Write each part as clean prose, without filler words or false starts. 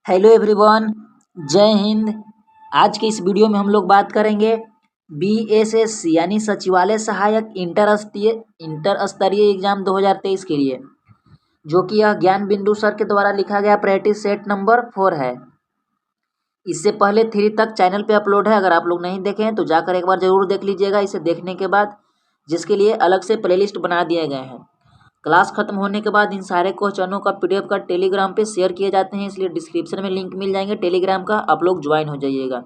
Hello everyone, जय हिंद। आज के इस वीडियो में हम लोग बात करेंगे बीएसएससी यानी सचिवालय सहायक इंटर स्तरीय एग्जाम 2023 के लिए, जो कि यह ज्ञान बिंदु सर के द्वारा लिखा गया प्रैक्टिस सेट नंबर 4 है। इससे पहले 3 तक चैनल पे अपलोड है। अगर आप लोग नहीं देखे हैं तो जाकर एक बार जरूर देख लीजिएगा। इसे देखने के बाद जिसके लिए अलग से प्लेलिस्ट बना दिए गए हैं। क्लास खत्म होने के बाद इन सारे क्वेश्चनों का पीडीएफ का टेलीग्राम पे शेयर किए जाते हैं, इसलिए डिस्क्रिप्शन में लिंक मिल जाएंगे टेलीग्राम का, आप लोग ज्वाइन हो जाइएगा।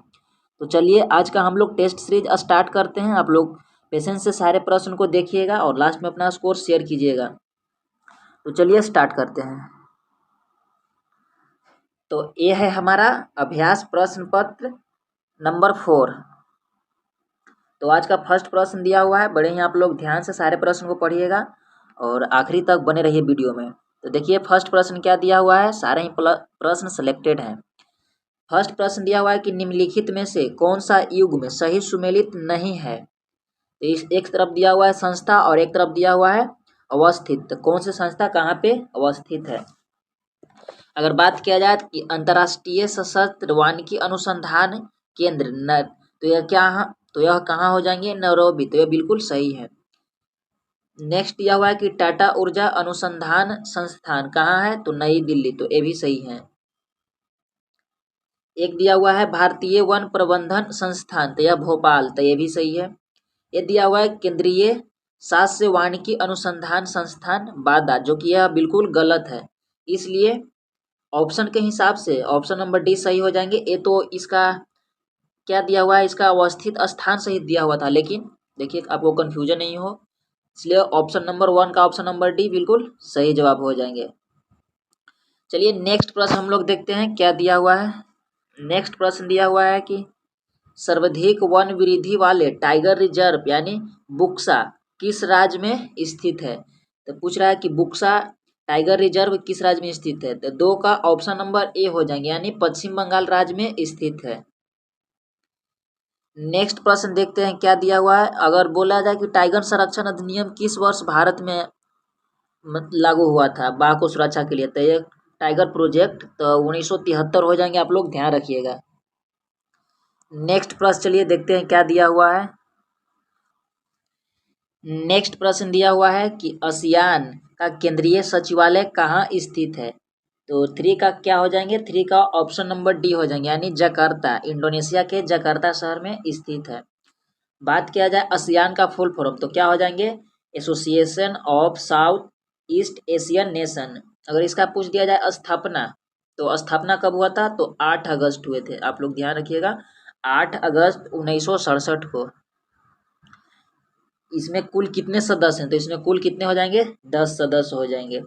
तो चलिए आज का हम लोग टेस्ट सीरीज स्टार्ट करते हैं। आप लोग पेशेंस से सारे प्रश्न को देखिएगा और लास्ट में अपना स्कोर शेयर कीजिएगा। तो चलिए स्टार्ट करते हैं। तो ये है हमारा अभ्यास प्रश्न पत्र नंबर 4। तो आज का फर्स्ट प्रश्न दिया हुआ है, बड़े ही आप लोग ध्यान से सारे प्रश्न को पढ़िएगा और आखिरी तक बने रहिए वीडियो में। तो देखिए फर्स्ट प्रश्न क्या दिया हुआ है, सारे ही प्रश्न सिलेक्टेड हैं। फर्स्ट प्रश्न दिया हुआ है कि निम्नलिखित में से कौन सा युग्म सही सुमेलित नहीं है। तो इस एक तरफ दिया हुआ है संस्था और एक तरफ दिया हुआ है अवस्थित। तो कौन सी संस्था कहाँ पे अवस्थित है। अगर बात किया जाए कि अंतर्राष्ट्रीय सशस्त्र वानिकी अनुसंधान केंद्र न, तो यह कहाँ हो जाएंगे, नैरोबी। तो यह बिल्कुल सही है। नेक्स्ट दिया हुआ है कि टाटा ऊर्जा अनुसंधान संस्थान कहाँ है, तो नई दिल्ली। तो ये भी सही है। एक दिया हुआ है भारतीय वन प्रबंधन संस्थान, तो यह भोपाल। तो ये भी सही है। ये दिया हुआ है केंद्रीय शास्य वानिकी अनुसंधान संस्थान बादा, जो कि यह बिल्कुल गलत है। इसलिए ऑप्शन के हिसाब से ऑप्शन नंबर डी सही हो जाएंगे। ये तो इसका क्या दिया हुआ है, इसका अवस्थित स्थान सही दिया हुआ था, लेकिन देखिए आपको कंफ्यूजन नहीं हो, इसलिए ऑप्शन नंबर 1 का ऑप्शन नंबर डी बिल्कुल सही जवाब हो जाएंगे। चलिए नेक्स्ट प्रश्न हम लोग देखते हैं क्या दिया हुआ है। नेक्स्ट प्रश्न दिया हुआ है कि सर्वाधिक वन वृद्धि वाले टाइगर रिजर्व यानी बुक्सा किस राज्य में स्थित है। तो पूछ रहा है कि बुक्सा टाइगर रिजर्व किस राज्य में स्थित है। तो 2 का ऑप्शन नंबर ए हो जाएंगे, यानी पश्चिम बंगाल राज्य में स्थित है। नेक्स्ट प्रश्न देखते हैं क्या दिया हुआ है। अगर बोला जाए कि टाइगर संरक्षण अधिनियम किस वर्ष भारत में लागू हुआ था बाघ को सुरक्षा के लिए, तो ये टाइगर प्रोजेक्ट तो 1973 हो जाएंगे, आप लोग ध्यान रखिएगा। नेक्स्ट प्रश्न चलिए देखते हैं क्या दिया हुआ है। नेक्स्ट प्रश्न दिया हुआ है कि आसियान का केंद्रीय सचिवालय कहाँ स्थित है। तो 3 का क्या हो जाएंगे, 3 का ऑप्शन नंबर डी हो जाएंगे, यानी जकार्ता, इंडोनेशिया के जकार्ता शहर में स्थित है। बात किया जाए आसियान का फुल फॉर्म, तो क्या हो जाएंगे, association of south east Asian nation. अगर इसका पूछ दिया जाए स्थापना, तो स्थापना कब हुआ था, तो 8 अगस्त हुए थे। आप लोग ध्यान रखिएगा, 8 अगस्त 1967 को। इसमें कुल कितने सदस्य हैं, तो इसमें कुल कितने हो जाएंगे, 10 सदस्य हो जाएंगे।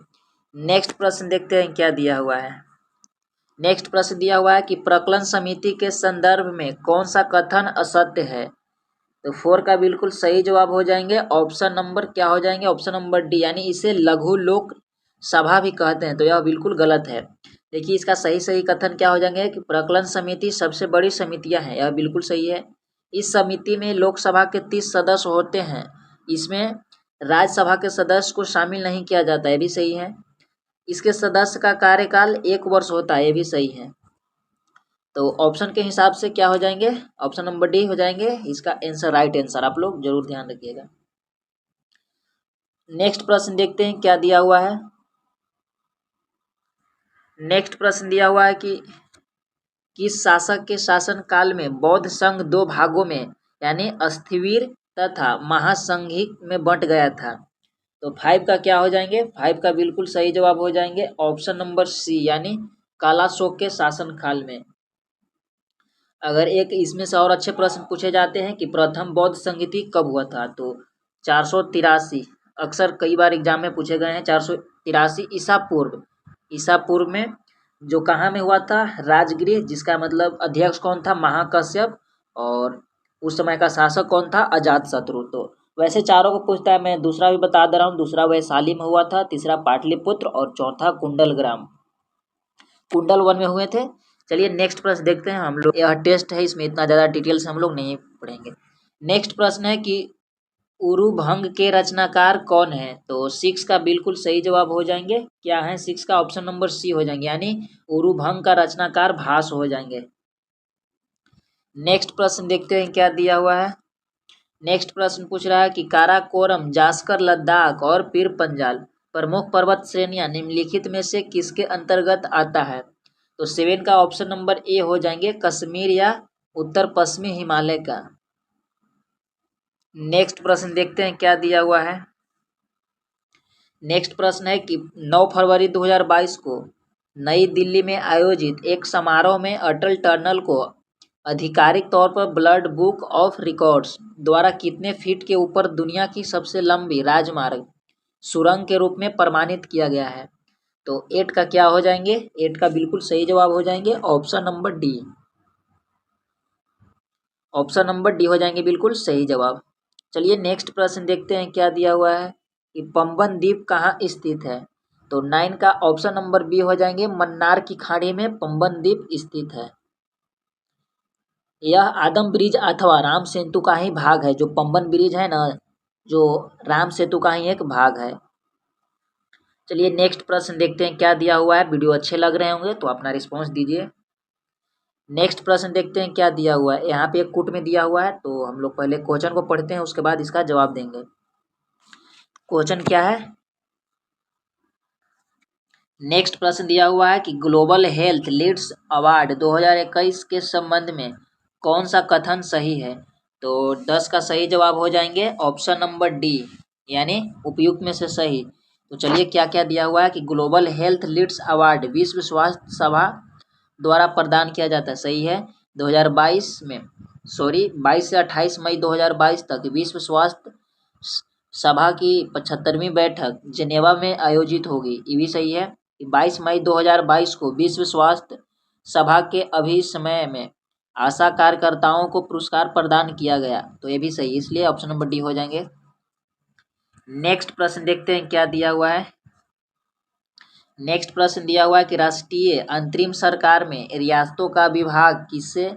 नेक्स्ट प्रश्न देखते हैं क्या दिया हुआ है। नेक्स्ट प्रश्न दिया हुआ है कि प्रकलन समिति के संदर्भ में कौन सा कथन असत्य है। तो 4 का बिल्कुल सही जवाब हो जाएंगे, ऑप्शन नंबर क्या हो जाएंगे, ऑप्शन नंबर डी, यानी इसे लघु लोक सभा भी कहते हैं। तो यह बिल्कुल गलत है। देखिए इसका सही कथन क्या हो जाएंगे कि प्रकलन समिति सबसे बड़ी समितियां हैं, यह बिल्कुल सही है। इस समिति में लोकसभा के 30 सदस्य होते हैं, इसमें राज्यसभा के सदस्य को शामिल नहीं किया जाता, यह भी सही है। इसके सदस्य का कार्यकाल 1 वर्ष होता है, यह भी सही है। तो ऑप्शन के हिसाब से क्या हो जाएंगे, ऑप्शन नंबर डी हो जाएंगे इसका आंसर, राइट आंसर। आप लोग जरूर ध्यान रखिएगा। नेक्स्ट प्रश्न देखते हैं क्या दिया हुआ है। नेक्स्ट प्रश्न दिया हुआ है कि किस शासक के शासन काल में बौद्ध संघ 2 भागों में यानी अस्थिवीर तथा महासंघिक में बंट गया था। तो 5 का क्या हो जाएंगे, 5 का बिल्कुल सही जवाब हो जाएंगे, ऑप्शन नंबर सी, यानी कालाशोक के शासन काल में। अगर एक इसमें से और अच्छे प्रश्न पूछे जाते हैं कि प्रथम बौद्ध संगीति कब हुआ था, तो 483, अक्सर कई बार एग्जाम में पूछे गए हैं। 483 ईसा पूर्व में, जो कहाँ में हुआ था, राजगृह, जिसका मतलब अध्यक्ष कौन था, महाकश्यप, और उस समय का शासक कौन था, अजातशत्रु। तो वैसे चारों को पूछता है, मैं दूसरा भी बता दे रहा हूँ। दूसरा वैशाली में हुआ था, तीसरा पाटलिपुत्र और चौथा कुंडलग्राम, कुंडल वन में हुए थे। चलिए नेक्स्ट प्रश्न देखते हैं हम लोग। यह टेस्ट है, इसमें इतना ज़्यादा डिटेल से हम लोग नहीं पढ़ेंगे। नेक्स्ट प्रश्न है कि उरुभंग के रचनाकार कौन है? तो 6 का बिल्कुल सही जवाब हो जाएंगे, क्या है 6 का ऑप्शन नंबर सी हो जाएंगे, यानी उरुभंग का रचनाकार भास हो जाएंगे। नेक्स्ट प्रश्न देखते हैं क्या दिया हुआ है। नेक्स्ट प्रश्न पूछ रहा है कि काराकोरम, जास्कर, लद्दाख और पीर पंजाल प्रमुख पर्वत श्रेणियां निम्नलिखित में से किसके अंतर्गत आता है? तो 7 का ऑप्शन नंबर ए हो जाएंगे, कश्मीर या उत्तर पश्चिमी हिमालय का। नेक्स्ट प्रश्न देखते हैं क्या दिया हुआ है। नेक्स्ट प्रश्न है कि 9 फरवरी 2022 को नई दिल्ली में आयोजित एक समारोह में अटल टनल को आधिकारिक तौर पर ब्लड बुक ऑफ रिकॉर्ड्स द्वारा कितने फीट के ऊपर दुनिया की सबसे लंबी राजमार्ग सुरंग के रूप में प्रमाणित किया गया है? तो 8 का क्या हो जाएंगे? 8 का बिल्कुल सही जवाब हो जाएंगे option number D. Option number D हो जाएंगे बिल्कुल सही जवाब। चलिए नेक्स्ट प्रश्न देखते हैं क्या दिया हुआ है कि पंबन द्वीप कहाँ स्थित है? तो 9 का ऑप्शन नंबर बी हो जाएंगे, मन्नार की खाड़ी में पंबन द्वीप स्थित है। यह आदम ब्रिज अथवा राम सेतु का ही भाग है, जो पंबन ब्रिज है ना, जो राम सेतु का ही एक भाग है। चलिए नेक्स्ट प्रश्न देखते हैं क्या दिया हुआ है। वीडियो अच्छे लग रहे होंगे तो अपना रिस्पॉन्स दीजिए। नेक्स्ट प्रश्न देखते हैं क्या दिया हुआ है। यहाँ पे एक कुट में दिया हुआ है, तो हम लोग पहले क्वेश्चन को पढ़ते हैं, उसके बाद इसका जवाब देंगे। क्वेश्चन क्या है? नेक्स्ट प्रश्न दिया हुआ है कि ग्लोबल हेल्थ लीड्स अवार्ड 2021 के संबंध में कौन सा कथन सही है? तो 10 का सही जवाब हो जाएंगे ऑप्शन नंबर डी, यानी उपयुक्त में से सही। तो चलिए क्या क्या दिया हुआ है कि ग्लोबल हेल्थ लीड्स अवार्ड विश्व स्वास्थ्य सभा द्वारा प्रदान किया जाता है, सही है। 2022 में 22 से 28 मई 2022 तक विश्व स्वास्थ्य सभा की 75वीं बैठक जिनेवा में आयोजित होगी, ये भी सही है। 22 मई 2022 को विश्व स्वास्थ्य सभा के अभिसमय में आशा कार्यकर्ताओं को पुरस्कार प्रदान किया गया, तो ये भी सही, इसलिए ऑप्शन नंबर डी हो जाएंगे। नेक्स्ट प्रश्न देखते हैं क्या दिया हुआ है। नेक्स्ट प्रश्न दिया हुआ है कि राष्ट्रीय अंतरिम सरकार में रियासतों का विभाग किसे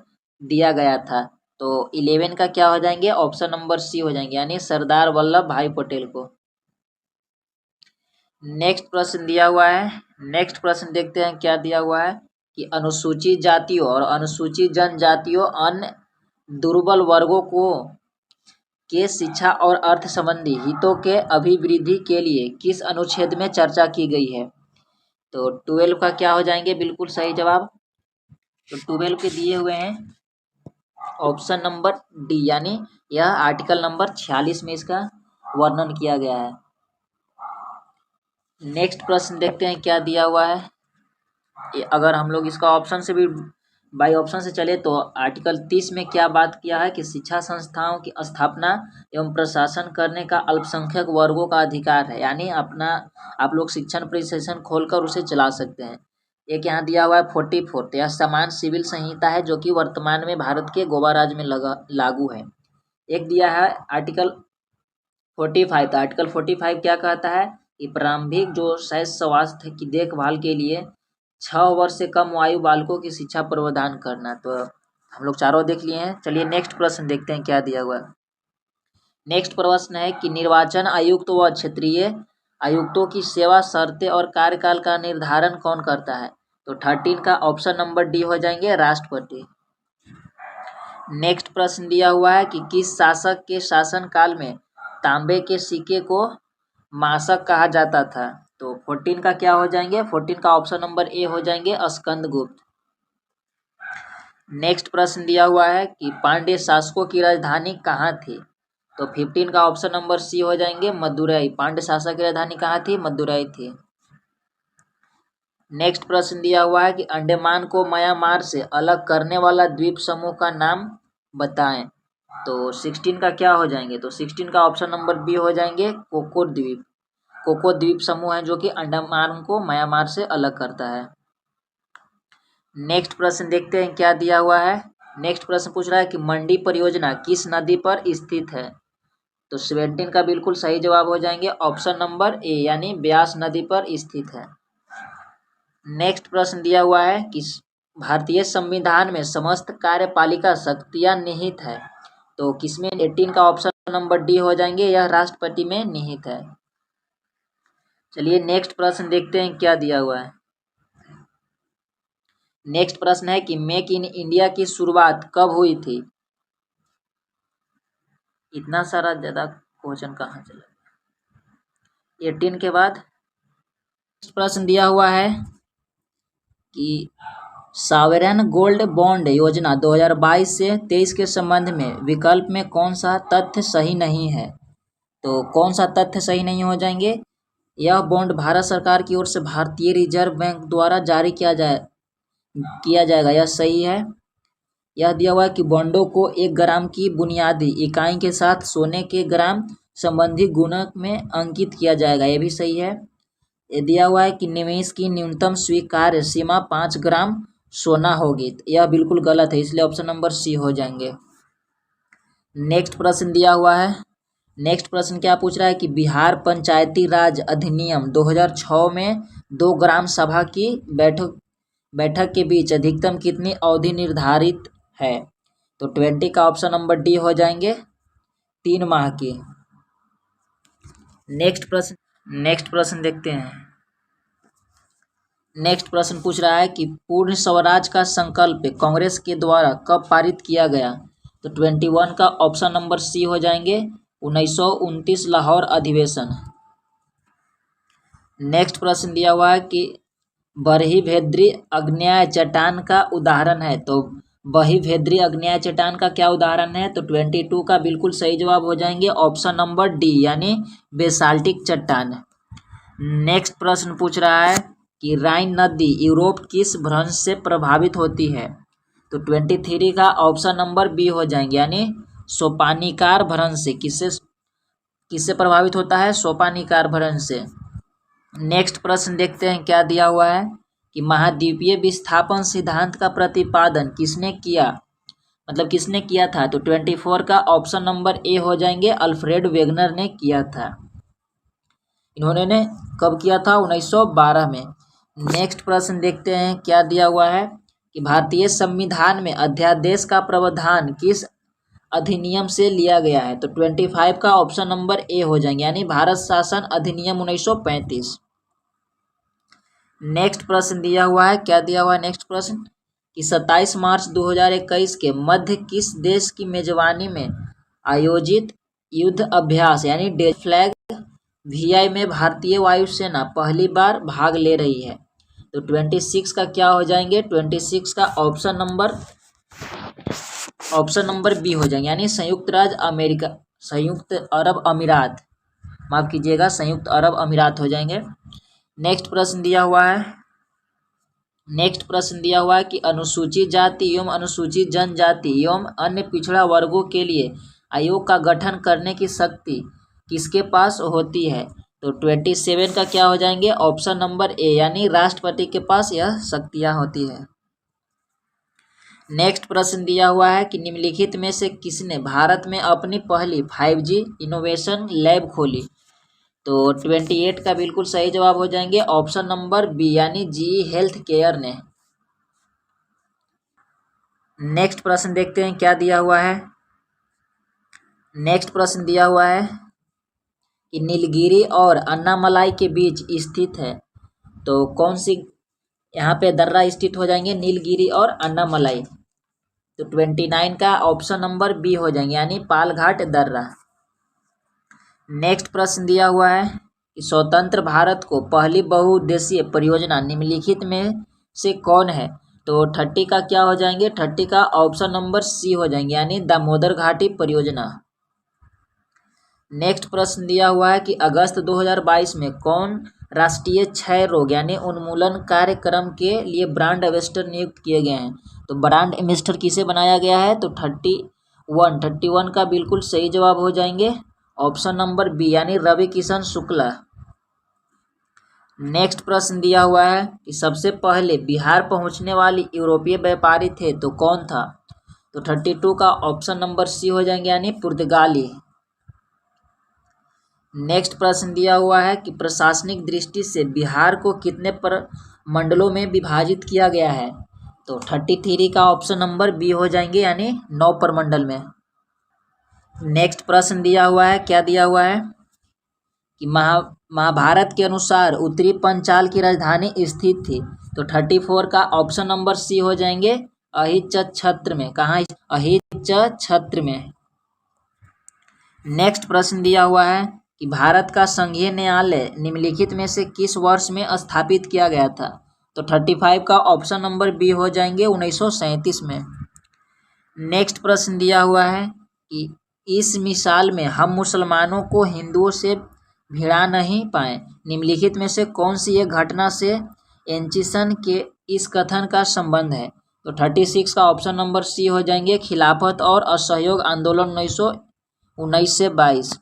दिया गया था? तो 11 का क्या हो जाएंगे? ऑप्शन नंबर सी हो जाएंगे, यानी सरदार वल्लभ भाई पटेल को। नेक्स्ट प्रश्न दिया हुआ है। नेक्स्ट प्रश्न देखते हैं क्या दिया हुआ है कि अनुसूचित जातियों और अनुसूचित जनजातियों अन्य दुर्बल वर्गों को के शिक्षा और अर्थ संबंधी हितों के अभिवृद्धि के लिए किस अनुच्छेद में चर्चा की गई है? तो 12 का क्या हो जाएंगे? बिल्कुल सही जवाब। तो 12 के दिए हुए हैं ऑप्शन नंबर डी, यानी यह आर्टिकल नंबर 46 में इसका वर्णन किया गया है। नेक्स्ट प्रश्न देखते हैं क्या दिया हुआ है। अगर हम लोग इसका ऑप्शन से भी बाई ऑप्शन से चले तो आर्टिकल 30 में क्या बात किया है कि शिक्षा संस्थाओं की स्थापना एवं प्रशासन करने का अल्पसंख्यक वर्गों का अधिकार है, यानी अपना आप लोग शिक्षण प्रतिष्ठान खोलकर उसे चला सकते हैं। एक यहाँ दिया हुआ है 44, यह समान सिविल संहिता है जो कि वर्तमान में भारत के गोवा राज्य में लागू है। एक दिया है आर्टिकल 45, तो आर्टिकल 45 क्या कहता है कि प्रारंभिक जो स्वास्थ्य की देखभाल के लिए 6 वर्ष से कम आयु बालकों की शिक्षा प्रदान करना। तो हम लोग चारों देख लिए हैं। चलिए नेक्स्ट प्रश्न देखते हैं क्या दिया हुआ है। नेक्स्ट प्रश्न है कि निर्वाचन आयुक्त व क्षेत्रीय आयुक्तों की सेवा शर्तें और कार्यकाल का निर्धारण कौन करता है? तो 13 का ऑप्शन नंबर डी हो जाएंगे, राष्ट्रपति। नेक्स्ट प्रश्न दिया हुआ है कि किस शासक के शासनकाल में तांबे के सिक्के को मासक कहा जाता था? तो 14 का क्या हो जाएंगे? 14 का ऑप्शन नंबर ए हो जाएंगे, स्कंदगुप्त। नेक्स्ट प्रश्न दिया हुआ है कि पांड्य शासकों की राजधानी कहाँ थी? तो 15 का ऑप्शन नंबर सी हो जाएंगे, मदुरई। पांड्य शासक की राजधानी कहाँ थी? मदुरई थी। नेक्स्ट प्रश्न दिया हुआ है कि अंडमान को म्यांमार से अलग करने वाला द्वीप समूह का नाम बताएं। तो 16 का क्या हो जाएंगे? तो 16 का ऑप्शन नंबर बी हो जाएंगे, कोको द्वीप। कोको द्वीप समूह है जो कि अंडमान को म्यांमार से अलग करता है। नेक्स्ट प्रश्न देखते हैं क्या दिया हुआ है। नेक्स्ट प्रश्न पूछ रहा है कि मंडी परियोजना किस नदी पर स्थित है? तो 17 का बिल्कुल सही जवाब हो जाएंगे, ऑप्शन नंबर ए, यानी ब्यास नदी पर स्थित है। नेक्स्ट प्रश्न दिया हुआ है कि भारतीय संविधान में समस्त कार्यपालिका शक्तियां निहित है, तो किसमें 18 का ऑप्शन नंबर डी हो जाएंगे, यह राष्ट्रपति में निहित है। चलिए नेक्स्ट प्रश्न देखते हैं क्या दिया हुआ है। नेक्स्ट प्रश्न है कि मेक इन इंडिया की शुरुआत कब हुई थी। इतना सारा ज्यादा क्वेश्चन कहाँ चला, 18 के बाद प्रश्न दिया हुआ है कि सॉवरेन गोल्ड बॉन्ड योजना 2022 से 23 के संबंध में विकल्प में कौन सा तथ्य सही नहीं है। तो कौन सा तथ्य सही नहीं हो जाएंगे, यह बॉन्ड भारत सरकार की ओर से भारतीय रिजर्व बैंक द्वारा जारी किया जाएगा, यह सही है। यह दिया हुआ है कि बॉन्डों को 1 ग्राम की बुनियादी इकाई के साथ सोने के ग्राम संबंधी गुणक में अंकित किया जाएगा, यह भी सही है। ये दिया हुआ है कि निवेश की न्यूनतम स्वीकार्य सीमा 5 ग्राम सोना होगी, यह बिल्कुल गलत है, इसलिए ऑप्शन नंबर सी हो जाएंगे। नेक्स्ट प्रश्न दिया हुआ है। नेक्स्ट प्रश्न क्या पूछ रहा है कि बिहार पंचायती राज अधिनियम 2006 में 2 ग्राम सभा की बैठक के बीच अधिकतम कितनी अवधि निर्धारित है। तो 20 का ऑप्शन नंबर डी हो जाएंगे, 3 माह की। नेक्स्ट प्रश्न देखते हैं। नेक्स्ट प्रश्न पूछ रहा है कि पूर्ण स्वराज का संकल्प कांग्रेस के द्वारा कब पारित किया गया। तो 21 का ऑप्शन नंबर सी हो जाएंगे, 1929 लाहौर अधिवेशन। नेक्स्ट प्रश्न दिया हुआ है कि बरही-भेद्री आग्नेय चट्टान का उदाहरण है। तो बरही-भेद्री आग्नेय चट्टान का क्या उदाहरण है। तो 22 का बिल्कुल सही जवाब हो जाएंगे, ऑप्शन नंबर डी यानी बेसाल्टिक चट्टान। नेक्स्ट प्रश्न पूछ रहा है कि राइन नदी यूरोप किस भ्रंश से प्रभावित होती है। तो 23 का ऑप्शन नंबर बी हो जाएंगे, यानी सोपानीकार भ्रंश से। किससे प्रभावित होता है, सोपानीकार भ्रंश से। नेक्स्ट प्रश्न देखते हैं क्या दिया हुआ है कि महाद्वीपीय विस्थापन सिद्धांत का प्रतिपादन किसने किया, मतलब किसने किया था। तो 24 का ऑप्शन नंबर ए हो जाएंगे, अल्फ्रेड वेगनर ने किया था। इन्होंने कब किया था, 1912 में। नेक्स्ट प्रश्न देखते हैं क्या दिया हुआ है कि भारतीय संविधान में अध्यादेश का प्रावधान किस अधिनियम से लिया गया है। तो 25 का ऑप्शन नंबर ए हो जाएंगे, यानी भारत शासन अधिनियम 1935। नेक्स्ट प्रश्न दिया हुआ है, क्या दिया हुआ है नेक्स्ट प्रश्न कि 27 मार्च 2021 के मध्य किस देश की मेजबानी में आयोजित युद्ध अभ्यास यानी डेजर्ट फ्लैग वीआई में भारतीय वायुसेना पहली बार भाग ले रही है। तो 26 का क्या हो जाएंगे, 26 का ऑप्शन नंबर बी हो जाएंगे, यानी संयुक्त अरब अमीरात, माफ कीजिएगा, संयुक्त अरब अमीरात हो जाएंगे। नेक्स्ट प्रश्न दिया हुआ है कि अनुसूचित जाति एवं अनुसूचित जनजाति एवं अन्य पिछड़ा वर्गों के लिए आयोग का गठन करने की शक्ति किसके पास होती है। तो 27 का क्या हो जाएंगे, ऑप्शन नंबर ए यानी राष्ट्रपति के पास यह शक्तियां होती है। नेक्स्ट प्रश्न दिया हुआ है कि निम्नलिखित में से किसने भारत में अपनी पहली 5G इनोवेशन लैब खोली। तो 28 का बिल्कुल सही जवाब हो जाएंगे, ऑप्शन नंबर बी यानी GE हेल्थ केयर ने। नेक्स्ट प्रश्न देखते हैं क्या दिया हुआ है। नेक्स्ट प्रश्न दिया हुआ है कि नीलगिरी और अन्नामलाई के बीच स्थित है। तो कौन सी, यहाँ पे दर्रा स्थित हो जाएंगे, नीलगिरी और अन्नामलाई। तो 29 का ऑप्शन नंबर बी हो जाएंगे, यानी पालघाट दर्रा। नेक्स्ट प्रश्न दिया हुआ है कि स्वतंत्र भारत को पहली बहुउद्देशीय परियोजना निम्नलिखित में से कौन है। तो 30 का क्या हो जाएंगे, 30 का ऑप्शन नंबर सी हो जाएंगे, यानी दामोदर घाटी परियोजना। नेक्स्ट प्रश्न दिया हुआ है कि अगस्त 2022 में कौन राष्ट्रीय क्षय रोग यानी उन्मूलन कार्यक्रम के लिए ब्रांड एम्बेसडर नियुक्त किए गए हैं। तो ब्रांड एम्बेसडर किसे बनाया गया है। तो 31 का बिल्कुल सही जवाब हो जाएंगे, ऑप्शन नंबर बी यानी रवि किशन शुक्ला। नेक्स्ट प्रश्न दिया हुआ है कि सबसे पहले बिहार पहुंचने वाली यूरोपीय व्यापारी थे तो कौन था। तो 32 का ऑप्शन नंबर सी हो जाएंगे, यानी पुर्तगाली। नेक्स्ट प्रश्न दिया हुआ है कि प्रशासनिक दृष्टि से बिहार को कितने मंडलों में विभाजित किया गया है। तो 33 का ऑप्शन नंबर बी हो जाएंगे, यानी 9 प्रमंडल में। नेक्स्ट प्रश्न दिया हुआ है, क्या दिया हुआ है कि महाभारत के अनुसार उत्तरी पंचाल की राजधानी स्थित थी। तो 34 का ऑप्शन नंबर सी हो जाएंगे, अहिच्छ छत्र में। कहाँ? अहिच्छ छत्र में। नेक्स्ट प्रश्न दिया हुआ है कि भारत का संघीय न्यायालय निम्नलिखित में से किस वर्ष में स्थापित किया गया था। तो 35 का ऑप्शन नंबर बी हो जाएंगे, 1937 में। नेक्स्ट प्रश्न दिया हुआ है कि इस मिसाल में हम मुसलमानों को हिंदुओं से भिड़ा नहीं पाए, निम्नलिखित में से कौन सी एक घटना से एंचिसन के इस कथन का संबंध है। तो 36 का ऑप्शन नंबर सी हो जाएंगे, खिलाफत और असहयोग आंदोलन 1919 से 22।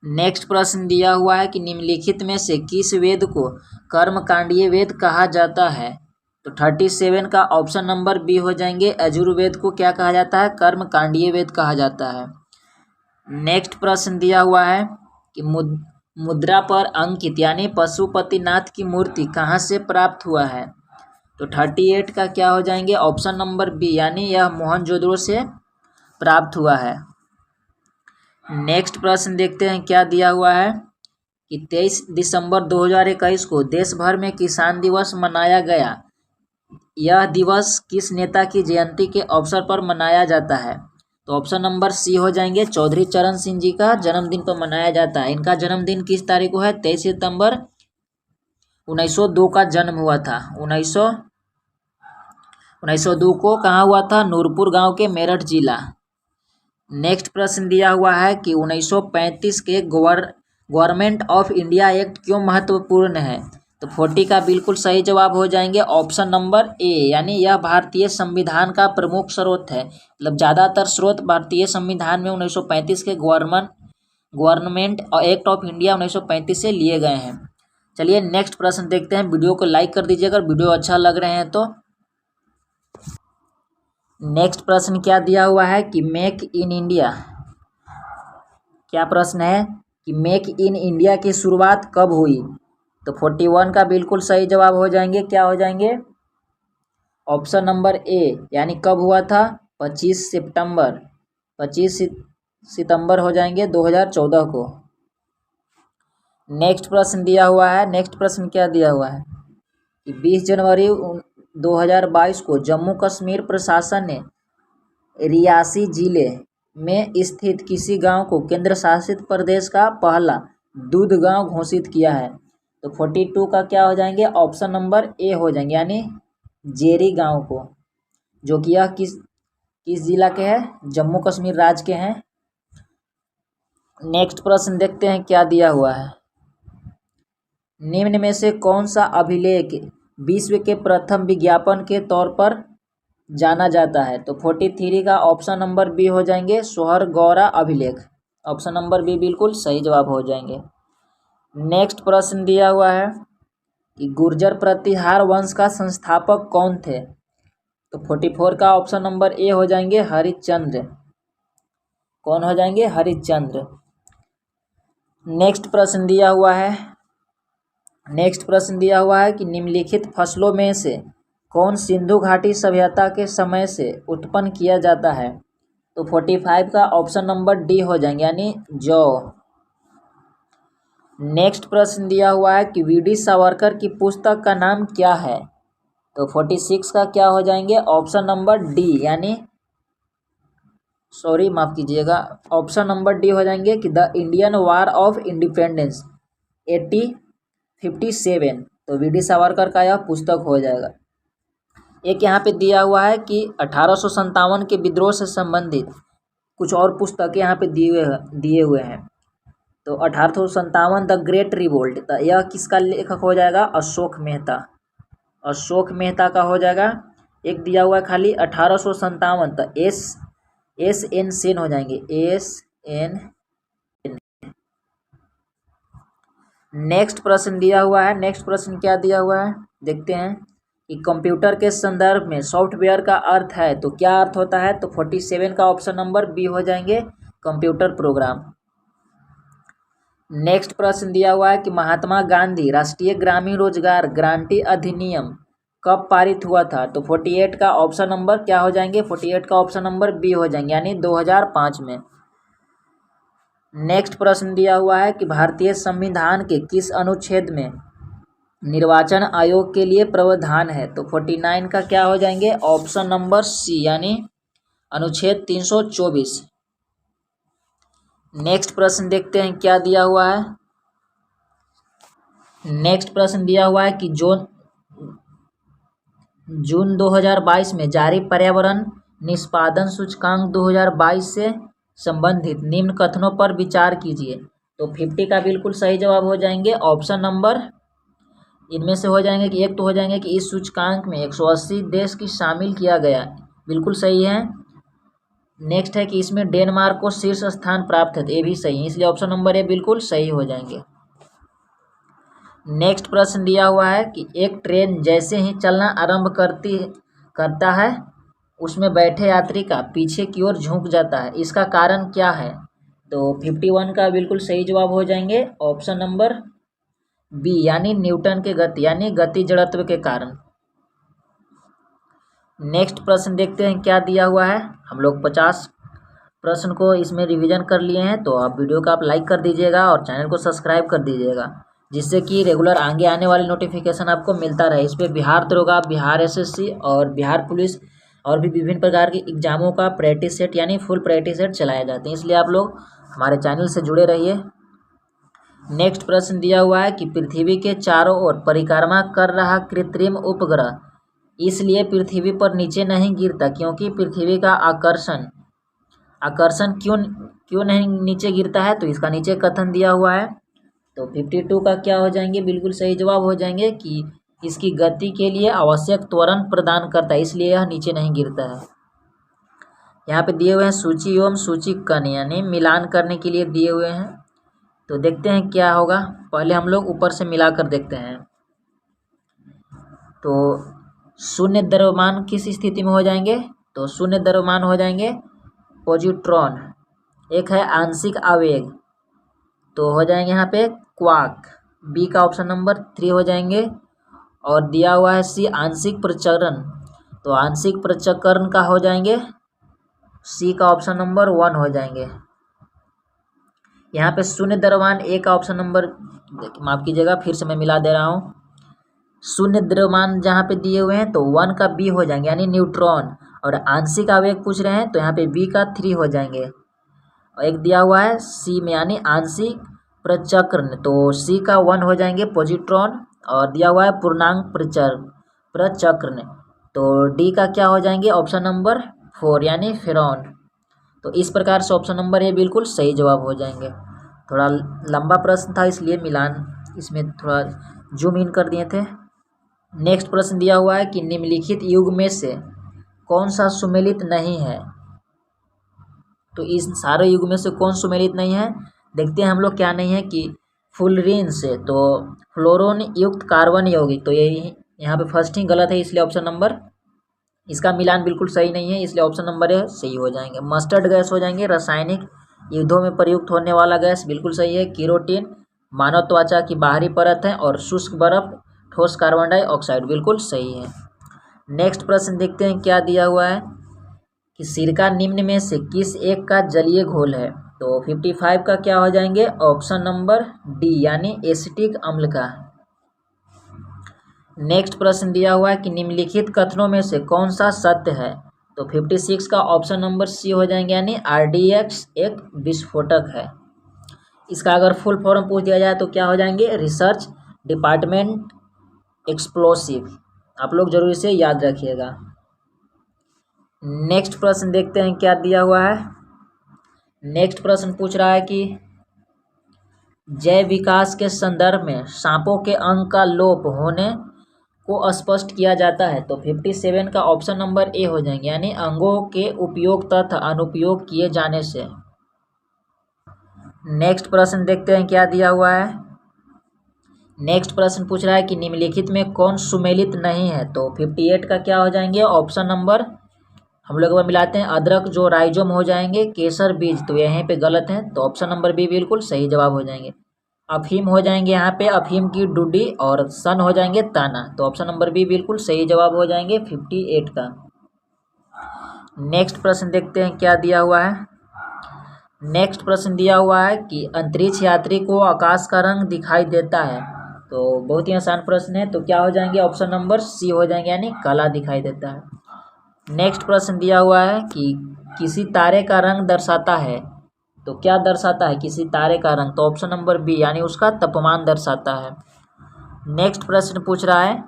नेक्स्ट प्रश्न दिया हुआ है कि निम्नलिखित में से किस वेद को कर्मकांडीय वेद कहा जाता है। तो 37 का ऑप्शन नंबर बी हो जाएंगे, यजुर्वेद को क्या कहा जाता है? कर्मकांडीय वेद कहा जाता है। नेक्स्ट प्रश्न दिया हुआ है कि मुद्रा पर अंकित यानी पशुपतिनाथ की मूर्ति कहाँ से प्राप्त हुआ है। तो 38 का क्या हो जाएंगे, ऑप्शन नंबर बी, यानी यह मोहनजोदड़ो से प्राप्त हुआ है। नेक्स्ट प्रश्न देखते हैं क्या दिया हुआ है कि 23 दिसंबर 2021 को देश भर में किसान दिवस मनाया गया। यह दिवस किस नेता की जयंती के अवसर पर मनाया जाता है। तो ऑप्शन नंबर सी हो जाएंगे, चौधरी चरण सिंह जी का जन्मदिन पर मनाया जाता है। इनका जन्मदिन किस तारीख को है? 23 सितंबर 1902 का जन्म हुआ था। 1902 को कहाँ हुआ था? नूरपुर गांव के मेरठ जिला। नेक्स्ट प्रश्न दिया हुआ है कि 1935 के गवर्नमेंट ऑफ इंडिया एक्ट क्यों महत्वपूर्ण है। तो 40 का बिल्कुल सही जवाब हो जाएंगे, ऑप्शन नंबर ए, यानी यह भारतीय संविधान का प्रमुख स्रोत है। मतलब ज़्यादातर स्रोत भारतीय संविधान में 1935 के गवर्नमेंट एक्ट ऑफ इंडिया 1935 से लिए गए हैं। चलिए नेक्स्ट प्रश्न देखते हैं। वीडियो को लाइक कर दीजिए अगर वीडियो अच्छा लग रहे हैं तो। नेक्स्ट प्रश्न क्या दिया हुआ है कि मेक इन इंडिया, क्या प्रश्न है कि मेक इन इंडिया की शुरुआत कब हुई। तो 41 का बिल्कुल सही जवाब हो जाएंगे, क्या हो जाएंगे, ऑप्शन नंबर ए, यानी कब हुआ था? 25 सितंबर हो जाएंगे 2014 को। नेक्स्ट प्रश्न दिया हुआ है, नेक्स्ट प्रश्न क्या दिया हुआ है कि 20 जनवरी 2022 को जम्मू कश्मीर प्रशासन ने रियासी जिले में स्थित किसी गांव को केंद्र शासित प्रदेश का पहला दूध गांव घोषित किया है। तो 42 का क्या हो जाएंगे, ऑप्शन नंबर ए हो जाएंगे, यानी जेरी गांव को, जो कि यह किस जिला के हैं? जम्मू कश्मीर राज्य के हैं। नेक्स्ट प्रश्न देखते हैं क्या दिया हुआ है। निम्न में से कौन सा अभिलेख विश्व के प्रथम विज्ञापन के तौर पर जाना जाता है। तो 43 का ऑप्शन नंबर बी हो जाएंगे, सोहर गौरा अभिलेख। ऑप्शन नंबर बी बिल्कुल सही जवाब हो जाएंगे। नेक्स्ट प्रश्न दिया हुआ है कि गुर्जर प्रतिहार वंश का संस्थापक कौन थे। तो 44 का ऑप्शन नंबर ए हो जाएंगे, हरिश्चंद्र। कौन हो जाएंगे? हरिश्चंद्र। नेक्स्ट प्रश्न दिया हुआ है कि निम्नलिखित फसलों में से कौन सिंधु घाटी सभ्यता के समय से उत्पन्न किया जाता है। तो 45 का ऑप्शन नंबर डी हो जाएंगे, यानी जौ। नेक्स्ट प्रश्न दिया हुआ है कि वी डी सावरकर की पुस्तक का नाम क्या है। तो 46 का क्या हो जाएंगे, ऑप्शन नंबर डी, यानी माफ कीजिएगा, ऑप्शन नंबर डी हो जाएंगे कि the Indian war of independence 1857। तो वी डी सावरकर का यह पुस्तक हो जाएगा। एक यहाँ पे दिया हुआ है कि 1857 के विद्रोह से संबंधित कुछ और पुस्तकें यहाँ पे दिए हुए हैं। तो 1857 द ग्रेट रिवोल्ट, यह किसका लेखक हो जाएगा? अशोक मेहता। अशोक मेहता का हो जाएगा। एक दिया हुआ है खाली 1857, तो एस एन सेन हो जाएंगे, SN। नेक्स्ट प्रश्न दिया हुआ है, नेक्स्ट प्रश्न क्या दिया हुआ है देखते हैं कि कंप्यूटर के संदर्भ में सॉफ्टवेयर का अर्थ है, तो क्या अर्थ होता है। तो 47 का ऑप्शन नंबर बी हो जाएंगे, कंप्यूटर प्रोग्राम। नेक्स्ट प्रश्न दिया हुआ है कि महात्मा गांधी राष्ट्रीय ग्रामीण रोजगार गारंटी अधिनियम कब पारित हुआ था? तो 48 का ऑप्शन नंबर क्या हो जाएंगे? 48 का ऑप्शन नंबर बी हो जाएंगे, यानी 2005 में। नेक्स्ट प्रश्न दिया हुआ है कि भारतीय संविधान के किस अनुच्छेद में निर्वाचन आयोग के लिए प्रावधान है? तो 49 का क्या हो जाएंगे? ऑप्शन नंबर सी, यानी अनुच्छेद 324। नेक्स्ट प्रश्न देखते हैं क्या दिया हुआ है। नेक्स्ट प्रश्न दिया हुआ है कि जून 2022 में जारी पर्यावरण निष्पादन सूचकांक 2022 से संबंधित निम्न कथनों पर विचार कीजिए। तो 50 का बिल्कुल सही जवाब हो जाएंगे ऑप्शन नंबर, इनमें से हो जाएंगे कि एक तो हो जाएंगे कि इस सूचकांक में 180 देश की शामिल किया गया, बिल्कुल सही है। नेक्स्ट है कि इसमें डेनमार्क को शीर्ष स्थान प्राप्त है, तो ये भी सही है, इसलिए ऑप्शन नंबर ए बिल्कुल सही हो जाएंगे। नेक्स्ट प्रश्न दिया हुआ है कि एक ट्रेन जैसे ही चलना आरंभ करता है उसमें बैठे यात्री का पीछे की ओर झुक जाता है, इसका कारण क्या है? तो 51 का बिल्कुल सही जवाब हो जाएंगे ऑप्शन नंबर बी, यानी न्यूटन के गति, यानी गति जड़त्व के कारण। नेक्स्ट प्रश्न देखते हैं क्या दिया हुआ है। हम लोग 50 प्रश्न को इसमें रिवीजन कर लिए हैं, तो आप वीडियो को आप लाइक कर दीजिएगा और चैनल को सब्सक्राइब कर दीजिएगा, जिससे कि रेगुलर आगे आने वाले नोटिफिकेशन आपको मिलता रहे। इस पर बिहार दरोगा, बिहार एसएससी और बिहार पुलिस और भी विभिन्न प्रकार के एग्जामों का प्रैक्टिस सेट यानी फुल प्रैक्टिस सेट चलाए जाते हैं, इसलिए आप लोग हमारे चैनल से जुड़े रहिए। नेक्स्ट प्रश्न दिया हुआ है कि पृथ्वी के चारों ओर परिक्रमा कर रहा कृत्रिम उपग्रह इसलिए पृथ्वी पर नीचे नहीं गिरता क्योंकि पृथ्वी का आकर्षण क्यों नहीं नीचे गिरता है? तो इसका नीचे कथन दिया हुआ है। तो 52 का क्या हो जाएंगे? बिल्कुल सही जवाब हो जाएंगे कि इसकी गति के लिए आवश्यक त्वरण प्रदान करता है, इसलिए यह नीचे नहीं गिरता है। यहाँ पे दिए हुए हैं सूची एवं सूचीकरण, यानी मिलान करने के लिए दिए हुए हैं। तो देखते हैं क्या होगा। पहले हम लोग ऊपर से मिलाकर देखते हैं। तो शून्य द्रव्यमान किस स्थिति में हो जाएंगे? तो शून्य द्रव्यमान हो जाएंगे पॉजिट्रॉन। एक है आंशिक आवेग, तो हो जाएंगे यहाँ पे क्वार्क, बी का ऑप्शन नंबर 3 हो जाएंगे। और दिया हुआ है सी आंशिक प्रचरण, तो आंशिक प्रचक्रण का हो जाएंगे सी का ऑप्शन नंबर 1 हो जाएंगे। यहाँ पे शून्य द्रव्यमान ए का ऑप्शन नंबर, माफ कीजिएगा फिर से मैं मिला दे रहा हूँ। शून्य द्रव्यमान जहाँ पे दिए हुए हैं तो 1 का बी हो जाएंगे, यानी न्यूट्रॉन। और आंशिक आवेग पूछ रहे हैं तो यहाँ पे बी का 3 हो जाएंगे। और एक दिया हुआ है सी में, यानी आंशिक प्रचक्रण, तो सी का 1 हो जाएंगे पॉजिट्रॉन। और दिया हुआ है पूर्णांक प्रचक्रण, तो डी का क्या हो जाएंगे? ऑप्शन नंबर 4, यानी फेरॉन। तो इस प्रकार से ऑप्शन नंबर ए बिल्कुल सही जवाब हो जाएंगे। थोड़ा लंबा प्रश्न था इसलिए मिलान इसमें थोड़ा जूम इन कर दिए थे। नेक्स्ट प्रश्न दिया हुआ है कि निम्नलिखित युग में से कौन सा सुमेलित नहीं है? तो इस सारे युग में से कौन सुमेलित नहीं है? देखते हैं हम लोग क्या नहीं है कि फुलरीन से, तो फ्लोरोन युक्त कार्बन यौगिक, तो यही यहाँ पे फर्स्ट ही गलत है, इसलिए ऑप्शन नंबर, इसका मिलान बिल्कुल सही नहीं है, इसलिए ऑप्शन नंबर ए सही हो जाएंगे। मस्टर्ड गैस हो जाएंगे रासायनिक युद्धों में प्रयुक्त होने वाला गैस, बिल्कुल सही है। केरोटीन मानव त्वचा की बाहरी परत है। और शुष्क बर्फ ठोस कार्बन डाइऑक्साइड, बिल्कुल सही है। नेक्स्ट प्रश्न देखते हैं क्या दिया हुआ है कि सिरका निम्न में से किस एक का जलीय घोल है? तो 55 का क्या हो जाएंगे? ऑप्शन नंबर डी, यानी एसिटिक अम्ल का। नेक्स्ट प्रश्न दिया हुआ है कि निम्नलिखित कथनों में से कौन सा सत्य है? तो 56 का ऑप्शन नंबर सी हो जाएंगे, यानी RDX एक विस्फोटक है। इसका अगर फुल फॉर्म पूछ दिया जाए तो क्या हो जाएंगे? रिसर्च डिपार्टमेंट एक्सप्लोसिव, आप लोग जरूर इसे याद रखिएगा। नेक्स्ट प्रश्न देखते हैं क्या दिया हुआ है। नेक्स्ट प्रश्न पूछ रहा है कि जैव विकास के संदर्भ में सांपों के अंग का लोप होने को स्पष्ट किया जाता है। तो 57 का ऑप्शन नंबर ए हो जाएंगे, यानी अंगों के उपयोग तथा अनुपयोग किए जाने से। नेक्स्ट प्रश्न देखते हैं क्या दिया हुआ है। नेक्स्ट प्रश्न पूछ रहा है कि निम्नलिखित में कौन सुमेलित नहीं है? तो 58 का क्या हो जाएंगे? ऑप्शन नंबर, हम लोग मिलाते हैं, अदरक जो राइजोम हो जाएंगे। केसर बीज, तो यहीं पे गलत है, तो ऑप्शन नंबर बी बिल्कुल सही जवाब हो जाएंगे। अफीम हो जाएंगे यहाँ पे, अफीम की डुडी, और सन हो जाएंगे ताना। तो ऑप्शन नंबर बी बिल्कुल सही जवाब हो जाएंगे 58 का। नेक्स्ट प्रश्न देखते हैं क्या दिया हुआ है। नेक्स्ट प्रश्न दिया हुआ है कि अंतरिक्ष यात्री को आकाश का रंग दिखाई देता है। तो बहुत ही आसान प्रश्न है, तो क्या हो जाएंगे, ऑप्शन नंबर सी हो जाएंगे, यानी काला दिखाई देता है। नेक्स्ट प्रश्न दिया हुआ है कि किसी तारे का रंग दर्शाता है। तो क्या दर्शाता है किसी तारे का रंग, तो ऑप्शन नंबर बी, यानी उसका तापमान दर्शाता है। नेक्स्ट प्रश्न पूछ रहा है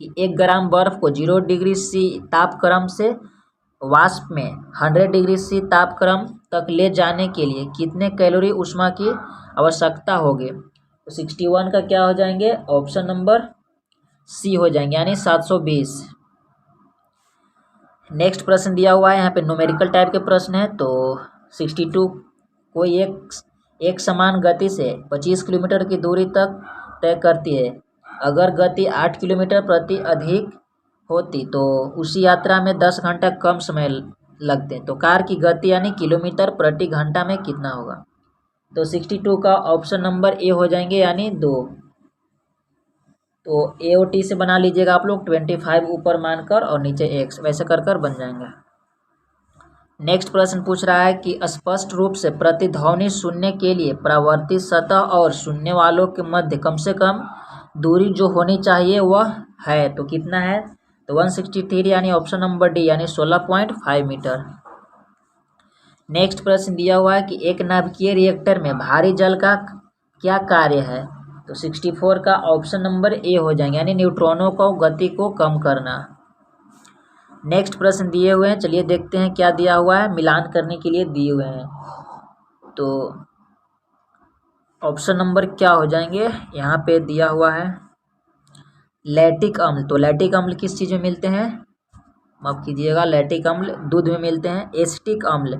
कि 1 ग्राम बर्फ को 0 डिग्री सी तापक्रम से वाष्प में 100 डिग्री सी तापक्रम तक ले जाने के लिए कितने कैलोरी ऊष्मा की आवश्यकता होगी। तो 61 का क्या हो जाएंगे, ऑप्शन नंबर सी हो जाएंगे, यानी 720। नेक्स्ट प्रश्न दिया हुआ है यहाँ पे न्यूमेरिकल टाइप के प्रश्न है। तो 62 कोई एक समान गति से 25 किलोमीटर की दूरी तक तय करती है। अगर गति 8 किलोमीटर प्रति अधिक होती तो उसी यात्रा में 10 घंटा कम समय लगते। तो कार की गति यानी किलोमीटर प्रति घंटा में कितना होगा। तो 62 का ऑप्शन नंबर ए हो जाएंगे, यानी 2। तो ए और टी से बना लीजिएगा आप लोग, 25 ऊपर मानकर और नीचे एक्स, वैसे कर कर बन जाएंगे। नेक्स्ट प्रश्न पूछ रहा है कि स्पष्ट रूप से प्रतिध्वनि सुनने के लिए परावर्तित सतह और सुनने वालों के मध्य कम से कम दूरी जो होनी चाहिए वह है। तो कितना है, तो 163, यानी ऑप्शन नंबर डी, यानी 16.5 मीटर। नेक्स्ट प्रश्न दिया हुआ है कि एक नाभिकीय रिएक्टर में भारी जल का क्या कार्य है। तो 64 का ऑप्शन नंबर ए हो जाएंगे, यानी न्यूट्रॉनों को गति को कम करना। नेक्स्ट प्रश्न दिए हुए हैं, चलिए देखते हैं क्या दिया हुआ है, मिलान करने के लिए दिए हुए हैं। तो ऑप्शन नंबर क्या हो जाएंगे, यहाँ पे दिया हुआ है लैक्टिक अम्ल। तो लैक्टिक अम्ल किस चीज़ में मिलते हैं, माफ कीजिएगा, लैक्टिक अम्ल दूध में मिलते हैं। एसिटिक अम्ल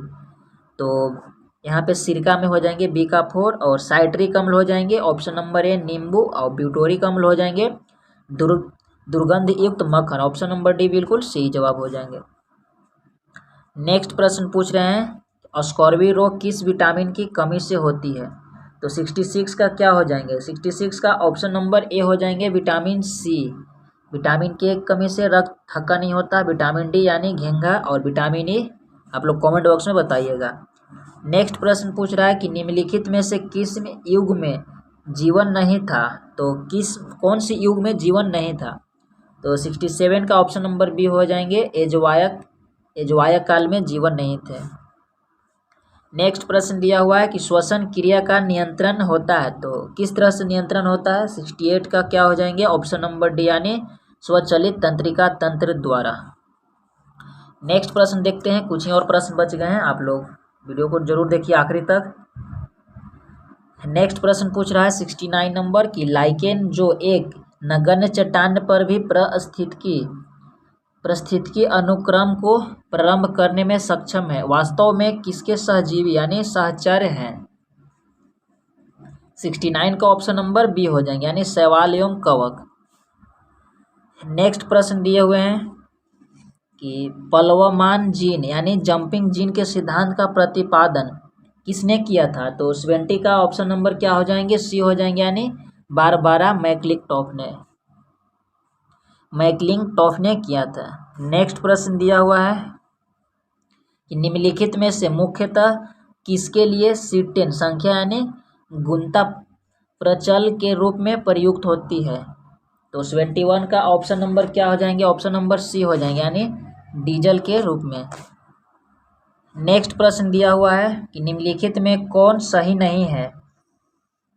तो यहाँ पे सिरका में हो जाएंगे, बी का 4, और साइट्रिक अम्ल हो जाएंगे, ऑप्शन नंबर ए नींबू, और ब्यूटोरिक अम्ल हो जाएंगे दुर्गंध युक्त मक्खन, ऑप्शन नंबर डी बिल्कुल सही जवाब हो जाएंगे। नेक्स्ट प्रश्न पूछ रहे हैं अस्कॉर्बी रोग किस विटामिन की कमी से होती है। तो 66 का क्या हो जाएंगे, 66 का ऑप्शन नंबर ए हो जाएंगे, विटामिन सी। विटामिन के कमी से रक्त थक्का नहीं होता। विटामिन डी यानी घेंघा, और विटामिन ई आप लोग कमेंट बॉक्स में बताइएगा। नेक्स्ट प्रश्न पूछ रहा है कि निम्नलिखित में से किस युग में जीवन नहीं था। तो कौन सी युग में जीवन नहीं था। तो 67 का ऑप्शन नंबर बी हो जाएंगे, एजवायक काल में जीवन नहीं थे। नेक्स्ट प्रश्न दिया हुआ है कि श्वसन क्रिया का नियंत्रण होता है। तो किस तरह से नियंत्रण होता है। 68 का क्या हो जाएंगे, ऑप्शन नंबर डी, यानी स्वचालित तंत्रिका तंत्र द्वारा। नेक्स्ट प्रश्न देखते हैं, कुछ ही और प्रश्न बच गए हैं, आप लोग वीडियो को जरूर देखिए आखिरी तक। नेक्स्ट प्रश्न पूछ रहा है 69 नंबर की लाइकेन जो एक नगण्य चट्टान पर भी परिस्थितिकी अनुक्रम को प्रारंभ करने में सक्षम है, वास्तव में किसके सहजीवी यानी सहचर हैं। 69 का ऑप्शन नंबर बी हो जाएंगे, यानी शैवाल एवं कवक। नेक्स्ट प्रश्न दिए हुए हैं कि प्लवमान जीन यानी जंपिंग जीन के सिद्धांत का प्रतिपादन किसने किया था। तो 70 का ऑप्शन नंबर क्या हो जाएंगे, सी हो जाएंगे, यानी बारबारा मैकलिंगटॉफ ने किया था। नेक्स्ट प्रश्न दिया हुआ है कि निम्नलिखित में से मुख्यतः किसके लिए C10 संख्या यानी गुणता प्रचल के रूप में प्रयुक्त होती है। तो 71 का ऑप्शन नंबर क्या हो जाएंगे, ऑप्शन नंबर सी हो जाएंगे, यानी डीजल के रूप में। नेक्स्ट प्रश्न दिया हुआ है कि निम्नलिखित में कौन सही नहीं है।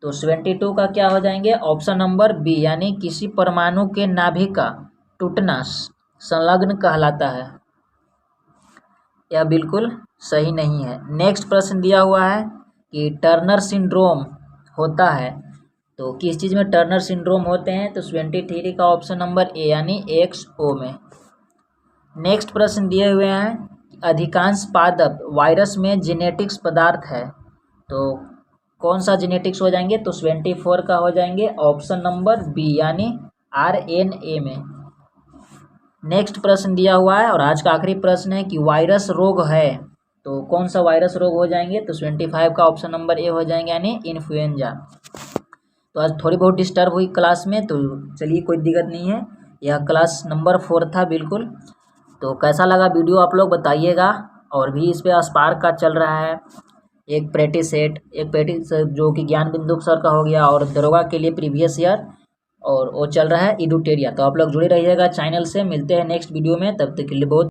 तो 72 का क्या हो जाएंगे, ऑप्शन नंबर बी, यानी किसी परमाणु के नाभिक का टूटना संलग्न कहलाता है, यह बिल्कुल सही नहीं है। नेक्स्ट प्रश्न दिया हुआ है कि टर्नर सिंड्रोम होता है। तो किस चीज़ में टर्नर सिंड्रोम होते हैं। तो 73 का ऑप्शन नंबर ए, यानी XO में। नेक्स्ट प्रश्न दिए हुए हैं अधिकांश पादप वायरस में जेनेटिक्स पदार्थ है। तो कौन सा जेनेटिक्स हो जाएंगे। तो 74 का हो जाएंगे, ऑप्शन नंबर बी, यानी RNA में। नेक्स्ट प्रश्न दिया हुआ है और आज का आखिरी प्रश्न है कि वायरस रोग है। तो कौन सा वायरस रोग हो जाएंगे, तो 25 का ऑप्शन नंबर ए हो जाएंगे, यानी इन्फ्लुएंजा। तो आज थोड़ी बहुत डिस्टर्ब हुई क्लास में, तो चलिए कोई दिक्कत नहीं है, यह क्लास नंबर 4 था बिल्कुल। तो कैसा लगा वीडियो आप लोग बताइएगा। और भी इस पे स्पार्क का चल रहा है, एक प्रैक्टिस जो कि ज्ञान बिंदु सर का हो गया, और दरोगा के लिए प्रीवियस ईयर, और वो चल रहा है इडुटेरिया। तो आप लोग जुड़े रहिएगा चैनल से। मिलते हैं नेक्स्ट वीडियो में, तब तक के लिए बहुत